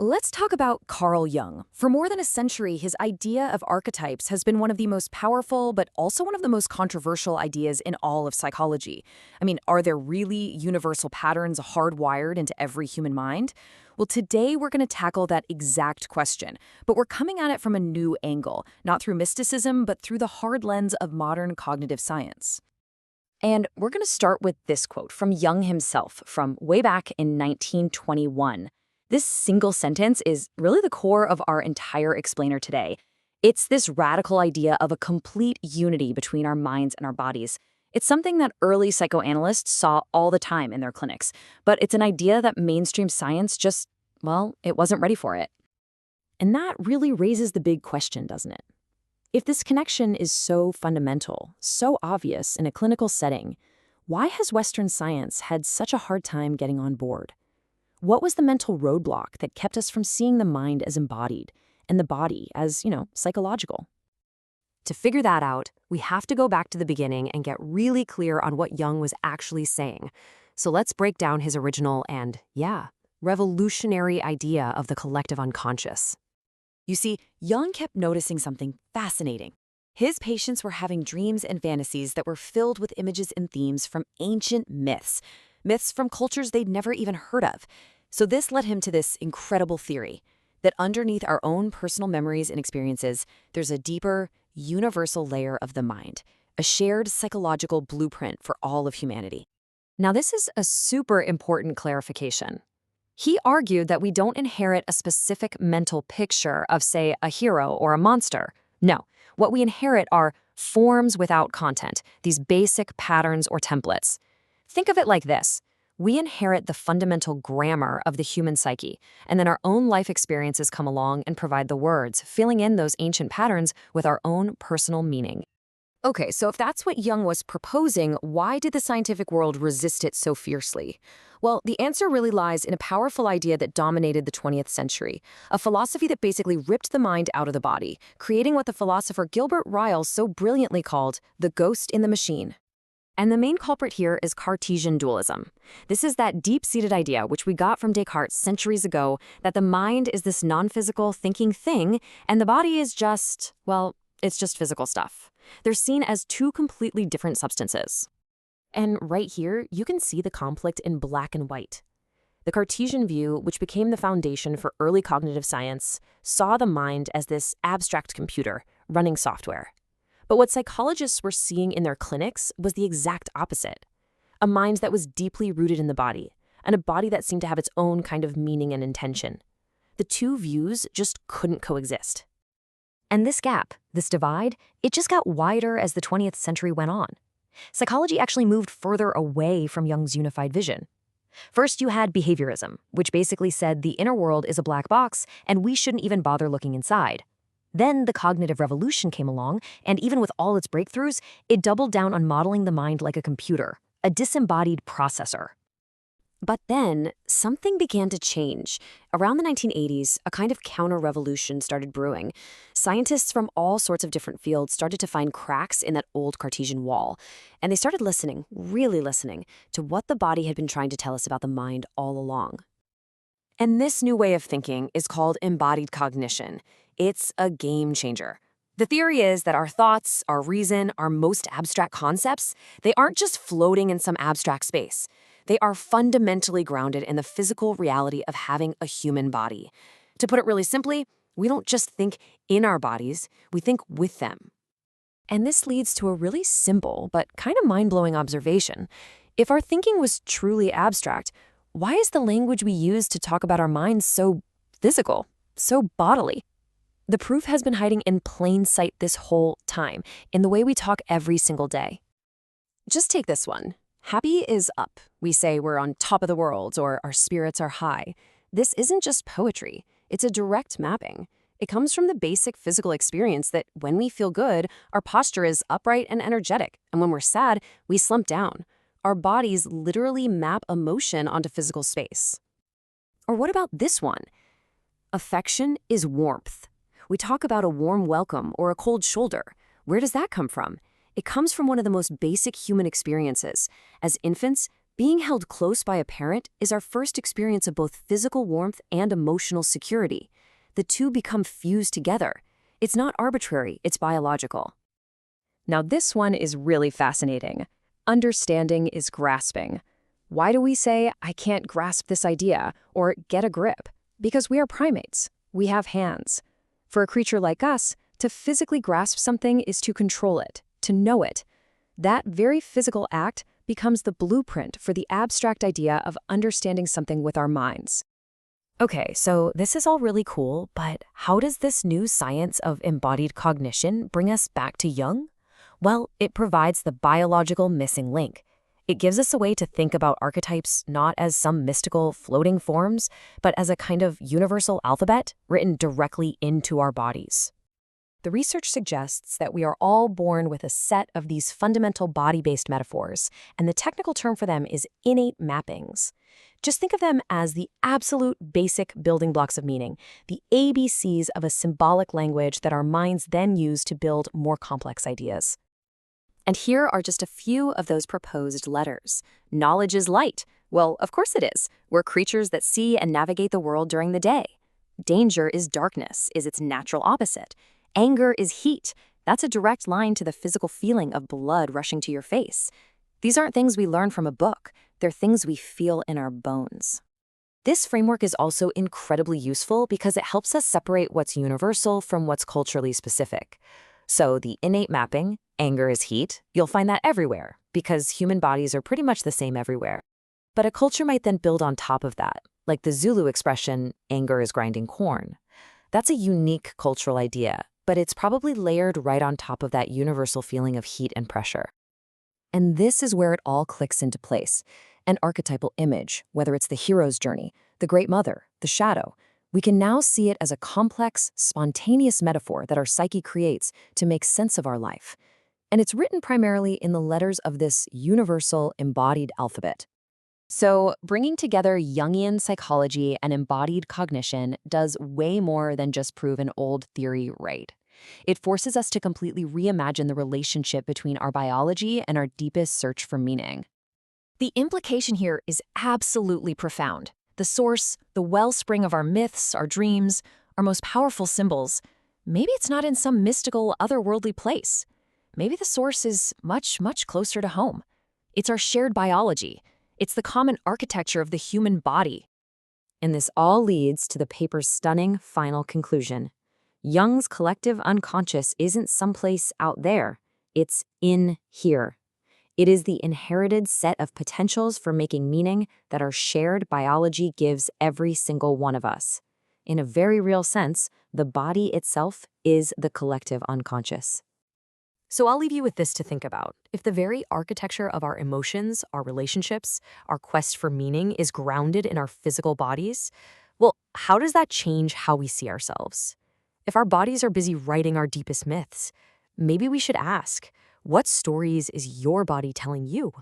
Let's talk about Carl Jung. For more than a century, his idea of archetypes has been one of the most powerful, but also one of the most controversial ideas in all of psychology. I mean, are there really universal patterns hardwired into every human mind? Well, today we're going to tackle that exact question, but we're coming at it from a new angle, not through mysticism, but through the hard lens of modern cognitive science. And we're going to start with this quote from Jung himself from way back in 1921. This single sentence is really the core of our entire explainer today. It's this radical idea of a complete unity between our minds and our bodies. It's something that early psychoanalysts saw all the time in their clinics, but it's an idea that mainstream science just, well, it wasn't ready for it. And that really raises the big question, doesn't it? If this connection is so fundamental, so obvious in a clinical setting, why has Western science had such a hard time getting on board? What was the mental roadblock that kept us from seeing the mind as embodied and the body as, psychological? To figure that out, we have to go back to the beginning and get really clear on what Jung was actually saying. So let's break down his original and, revolutionary idea of the collective unconscious. You see, Jung kept noticing something fascinating. His patients were having dreams and fantasies that were filled with images and themes from ancient myths from cultures they'd never even heard of. So this led him to this incredible theory that underneath our own personal memories and experiences, there's a deeper, universal layer of the mind, a shared psychological blueprint for all of humanity. Now, this is a super important clarification. He argued that we don't inherit a specific mental picture of, say, a hero or a monster. No, what we inherit are forms without content, these basic patterns or templates. Think of it like this. We inherit the fundamental grammar of the human psyche, and then our own life experiences come along and provide the words, filling in those ancient patterns with our own personal meaning. Okay, so if that's what Jung was proposing, why did the scientific world resist it so fiercely? Well, the answer really lies in a powerful idea that dominated the 20th century, a philosophy that basically ripped the mind out of the body, creating what the philosopher Gilbert Ryle so brilliantly called the ghost in the machine. And the main culprit here is Cartesian dualism. This is that deep-seated idea, which we got from Descartes centuries ago, that the mind is this non-physical thinking thing, and the body is just, it's just physical stuff. They're seen as two completely different substances. And right here, you can see the conflict in black and white. The Cartesian view, which became the foundation for early cognitive science, saw the mind as this abstract computer running software. But what psychologists were seeing in their clinics was the exact opposite. A mind that was deeply rooted in the body, and a body that seemed to have its own kind of meaning and intention. The two views just couldn't coexist. And this gap, this divide, it just got wider as the 20th century went on. Psychology actually moved further away from Jung's unified vision. First, you had behaviorism, which basically said the inner world is a black box, and we shouldn't even bother looking inside. Then the cognitive revolution came along, and even with all its breakthroughs, it doubled down on modeling the mind like a computer, a disembodied processor. But then, something began to change. Around the 1980s, a kind of counter-revolution started brewing. Scientists from all sorts of different fields started to find cracks in that old Cartesian wall, and they started listening, really listening, to what the body had been trying to tell us about the mind all along. And this new way of thinking is called embodied cognition. It's a game changer. The theory is that our thoughts, our reason, our most abstract concepts, they aren't just floating in some abstract space. They are fundamentally grounded in the physical reality of having a human body. To put it really simply, we don't just think in our bodies, we think with them. And this leads to a really simple but kind of mind-blowing observation. If our thinking was truly abstract, why is the language we use to talk about our minds so physical, so bodily? The proof has been hiding in plain sight this whole time, in the way we talk every single day. Just take this one. Happy is up. We say we're on top of the world or our spirits are high. This isn't just poetry. It's a direct mapping. It comes from the basic physical experience that when we feel good, our posture is upright and energetic. And when we're sad, we slump down. Our bodies literally map emotion onto physical space. Or what about this one? Affection is warmth. We talk about a warm welcome or a cold shoulder. Where does that come from? It comes from one of the most basic human experiences. As infants, Being held close by a parent is our first experience of both physical warmth and emotional security. The two become fused together. It's not arbitrary, it's biological. Now this one is really fascinating. Understanding is grasping. Why do we say, I can't grasp this idea, or get a grip? Because we are primates. We have hands. For a creature like us, to physically grasp something is to control it, to know it. That very physical act becomes the blueprint for the abstract idea of understanding something with our minds. Okay, so this is all really cool, but how does this new science of embodied cognition bring us back to Jung? Well, it provides the biological missing link. It gives us a way to think about archetypes not as some mystical floating forms, but as a kind of universal alphabet written directly into our bodies. The research suggests that we are all born with a set of these fundamental body-based metaphors, and the technical term for them is innate mappings. Just think of them as the absolute basic building blocks of meaning, the ABCs of a symbolic language that our minds then use to build more complex ideas. And here are just a few of those proposed letters. Knowledge is light. Well, of course it is. We're creatures that see and navigate the world during the day. Danger is darkness, is its natural opposite. Anger is heat. That's a direct line to the physical feeling of blood rushing to your face. These aren't things we learn from a book. They're things we feel in our bones. This framework is also incredibly useful because it helps us separate what's universal from what's culturally specific. So the innate mapping, anger is heat, you'll find that everywhere because human bodies are pretty much the same everywhere. But a culture might then build on top of that, like the Zulu expression, anger is grinding corn. That's a unique cultural idea, but it's probably layered right on top of that universal feeling of heat and pressure. And this is where it all clicks into place. An archetypal image, whether it's the hero's journey, the great mother, the shadow, we can now see it as a complex, spontaneous metaphor that our psyche creates to make sense of our life. And it's written primarily in the letters of this universal embodied alphabet. So, bringing together Jungian psychology and embodied cognition does way more than just prove an old theory right. It forces us to completely reimagine the relationship between our biology and our deepest search for meaning. The implication here is absolutely profound. The source, the wellspring of our myths, our dreams, our most powerful symbols, maybe it's not in some mystical, otherworldly place. Maybe the source is much, much closer to home. It's our shared biology. It's the common architecture of the human body. And this all leads to the paper's stunning final conclusion. Jung's collective unconscious isn't someplace out there. It's in here. It is the inherited set of potentials for making meaning that our shared biology gives every single one of us. In a very real sense, the body itself is the collective unconscious. So I'll leave you with this to think about. If the very architecture of our emotions, our relationships, our quest for meaning is grounded in our physical bodies, well, how does that change how we see ourselves? If our bodies are busy writing our deepest myths, maybe we should ask, what stories is your body telling you?